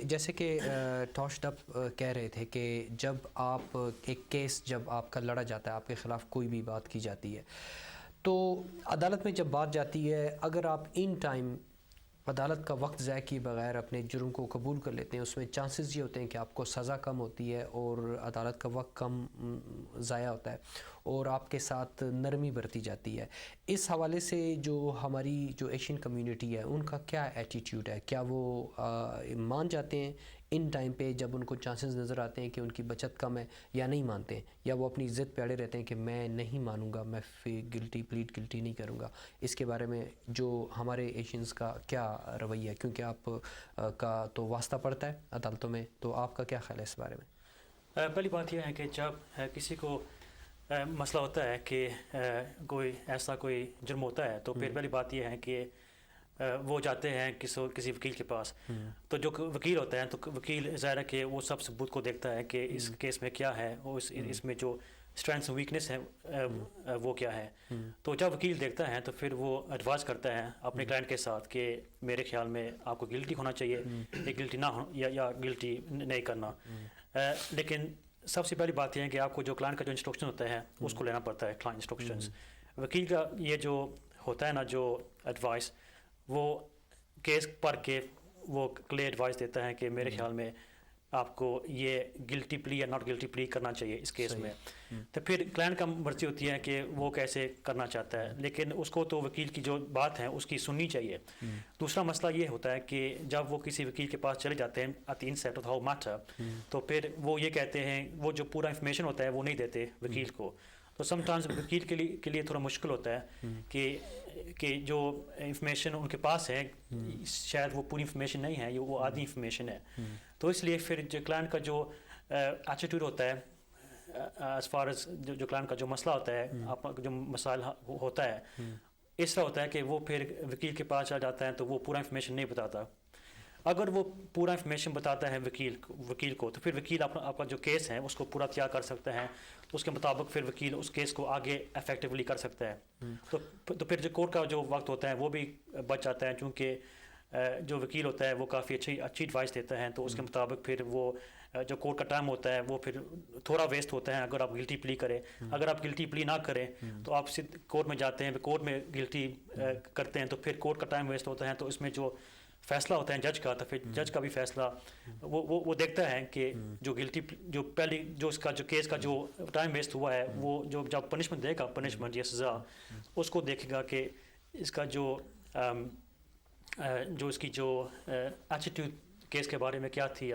جیسے کہ ٹوش ڈپ کہہ رہے تھے کہ جب آپ ایک کیس جب آپ کا لڑا جاتا ہے، آپ کے خلاف کوئی بھی بات کی جاتی ہے، تو عدالت میں جب بات جاتی ہے، اگر آپ ان ٹائم عدالت کا وقت ضائع کیے بغیر اپنے جرم کو قبول کر لیتے ہیں، اس میں چانسز یہ ہوتے ہیں کہ آپ کو سزا کم ہوتی ہے اور عدالت کا وقت کم ضائع ہوتا ہے اور آپ کے ساتھ نرمی برتی جاتی ہے۔ اس حوالے سے جو ہماری جو ایشین کمیونٹی ہے، ان کا کیا ایٹیٹیوڈ ہے؟ کیا وہ مان جاتے ہیں ان ٹائم پہ جب ان کو چانسز نظر آتے ہیں کہ ان کی بچت کم ہے، یا نہیں مانتے ہیں، یا وہ اپنی ضد پہ اڑے رہتے ہیں کہ میں نہیں مانوں گا، میں گلٹی نہیں کروں گا؟ اس کے بارے میں جو ہمارے ایشینز کا کیا رویہ ہے؟ کیونکہ آپ کا تو واسطہ پڑتا ہے عدالتوں میں، تو آپ کا کیا خیال ہے اس بارے میں؟ پہلی بات یہ ہے کہ جب کسی کو مسئلہ ہوتا ہے کہ کوئی ایسا کوئی جرم ہوتا ہے، تو پھر پہلی بات یہ ہے کہ وہ جاتے ہیں کسی وکیل کے پاس۔ تو جو وکیل ہوتا ہے، تو وکیل ظاہر ہے کہ وہ سب ثبوت کو دیکھتا ہے کہ اس کیس میں کیا ہے، اور اس میں جو اسٹرینتھس و ویکنیس ہے وہ کیا ہے۔ تو جب وکیل دیکھتا ہے تو پھر وہ ایڈوائز کرتا ہے اپنے کلائنٹ کے ساتھ کہ میرے خیال میں آپ کو گلٹی ہونا چاہیے، یا گلٹی نہ یا گلٹی نہیں کرنا۔ لیکن سب سے پہلی بات یہ ہے کہ آپ کو جو کلائنٹ کا جو انسٹرکشن ہوتا ہے اس کو لینا پڑتا ہے، کلائنٹ انسٹرکشنز۔ وکیل کا یہ جو ہوتا ہے نا، جو ایڈوائس، وہ کیس پڑھ کے وہ کلیئر ایڈوائس دیتا ہے کہ میرے خیال میں آپ کو یہ گلٹی پلی یا ناٹ گلٹی پلی کرنا چاہیے اس کیس میں۔ تو پھر کلائنٹ کا مرضی ہوتی ہے کہ وہ کیسے کرنا چاہتا ہے، لیکن اس کو تو وکیل کی جو بات ہے اس کی سننی چاہیے۔ دوسرا مسئلہ یہ ہوتا ہے کہ جب وہ کسی وکیل کے پاس چلے جاتے ہیں at the inset of the whole matter، تو پھر وہ یہ کہتے ہیں، وہ جو پورا انفارمیشن ہوتا ہے وہ نہیں دیتے وکیل کو۔ تو سم ٹائمز وکیل کے لیے تھوڑا مشکل ہوتا ہے کہ جو انفارمیشن ان کے پاس ہے شاید وہ پوری انفارمیشن نہیں ہے، وہ آدھی انفارمیشن ہے۔ تو اس لیے پھر جو کلائنٹ کا جو ایٹیٹیوڈ ہوتا ہے، ایز فار ایز جو کلائنٹ کا جو مسئلہ ہوتا ہے، آپ کا جو مسائل ہوتا ہے، اس طرح ہوتا ہے کہ وہ پھر وکیل کے پاس آ جاتا ہے تو وہ پورا انفارمیشن نہیں بتاتا۔ اگر وہ پورا انفارمیشن بتاتا ہے وکیل کو، تو پھر وکیل آپ کا جو کیس ہے اس کو پورا تیار کر سکتا ہے، تو اس کے مطابق پھر وکیل اس کیس کو آگے افیکٹولی کر سکتا ہے۔ تو پھر جو کورٹ کا جو وقت ہوتا ہے وہ بھی بچ جاتا ہے، چونکہ جو وکیل ہوتا ہے وہ کافی اچھی ایڈوائس دیتا ہے، تو اس کے مطابق پھر وہ جو کورٹ کا ٹائم ہوتا ہے وہ پھر تھوڑا ویسٹ ہوتا ہے اگر آپ گلٹی پلی کریں۔ اگر آپ گلٹی پلی نہ کریں تو آپ کورٹ میں جاتے ہیں، کورٹ میں گلٹی کرتے ہیں، تو پھر کورٹ کا ٹائم ویسٹ ہوتا ہے۔ تو اس میں جو فیصلہ ہوتا ہے جج کا، تو پھر جج کا بھی فیصلہ وہ دیکھتا ہے کہ جو گلٹی جو پہلی جو اس کا جو کیس کا جو ٹائم ویسٹ ہوا ہے، وہ جو جب پنشمنٹ دے گا، پنشمنٹ یا سزا، اس کو دیکھے گا کہ اس کا جو اس کی جو ایٹیٹیوڈ کیس کے بارے میں کیا تھی،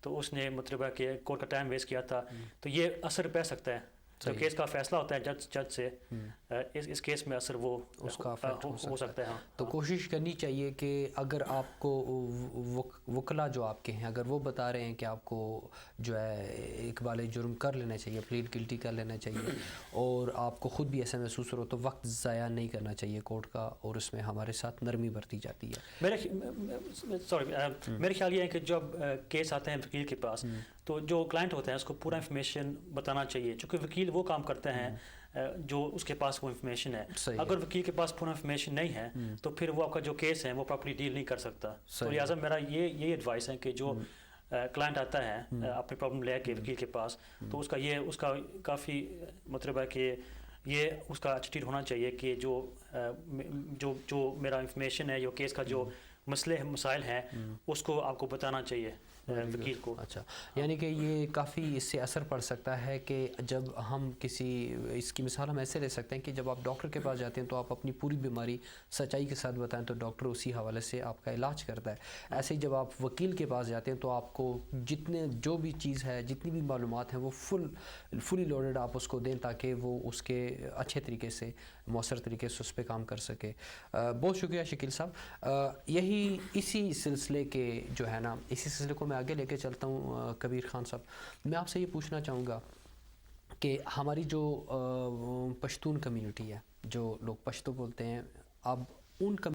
تو اس نے مطلب ہے کہ کورٹ کا ٹائم ویسٹ کیا تھا، تو یہ اثر پہ سکتا ہے۔ جو کیس کا فیصلہ ہوتا ہے جج سے، اس کیس میں اثر وہ اس کا ہو سکتا ہے۔ ہاں، تو کوشش کرنی چاہیے کہ اگر آپ کو وکلا جو آپ کے ہیں، اگر وہ بتا رہے ہیں کہ آپ کو جو ہے اقبال جرم کر لینا چاہیے، پلیڈ گلٹی کر لینا چاہیے، اور آپ کو خود بھی ایسا محسوس ہو، تو وقت ضائع نہیں کرنا چاہیے کورٹ کا، اور اس میں ہمارے ساتھ نرمی برتی جاتی ہے۔ میرے خیال یہ ہے کہ جب کیس آتے ہیں وکیل کے پاس، تو جو کلائنٹ ہوتا ہے اس کو پورا انفارمیشن بتانا چاہیے، چونکہ وکیل وہ کام کرتے ہیں جو اس کے پاس وہ انفارمیشن ہے۔ اگر وکیل کے پاس پورا انفارمیشن نہیں ہے تو پھر وہ آپ کا جو کیس ہے وہ پراپرلی ڈیل نہیں کر سکتا۔ تو لہٰذا میرا یہی ایڈوائس ہے کہ جو کلائنٹ آتا ہے اپنی پرابلم لے کے وکیل کے پاس، تو اس کا کافی مطلب ہے کہ یہ اس کا ایٹیٹیوڈ ہونا چاہیے کہ جو میرا انفارمیشن ہے، جو کیس کا جو مسائل ہیں، اس کو آپ کو بتانا چاہیے وکیل کو۔ اچھا، یعنی کہ یہ کافی اس سے اثر پڑ سکتا ہے کہ جب ہم اس کی مثال ہم ایسے لے سکتے ہیں کہ جب آپ ڈاکٹر کے پاس جاتے ہیں تو آپ اپنی پوری بیماری سچائی کے ساتھ بتائیں تو ڈاکٹر اسی حوالے سے آپ کا علاج کرتا ہے۔ ایسے ہی جب آپ وکیل کے پاس جاتے ہیں تو آپ کو جو بھی چیز ہے، جتنی بھی معلومات ہیں، وہ فلی لوڈڈ آپ اس کو دیں تاکہ وہ اس کے اچھے طریقے سے، مؤثر طریقے سے اس پہ کام کر سکے۔ بہت شکریہ شکیل صاحب۔ اسی سلسلے کے جو ہے نا، اسی سلسلے کو میں آگے لے کے چلتا ہوں۔ کبیر خان صاحب، میں آپ سے یہ پوچھنا چاہوں گا کہ ہماری جو پشتون کمیونٹی ہے، جو لوگ پشتو بولتے ہیں، اب ان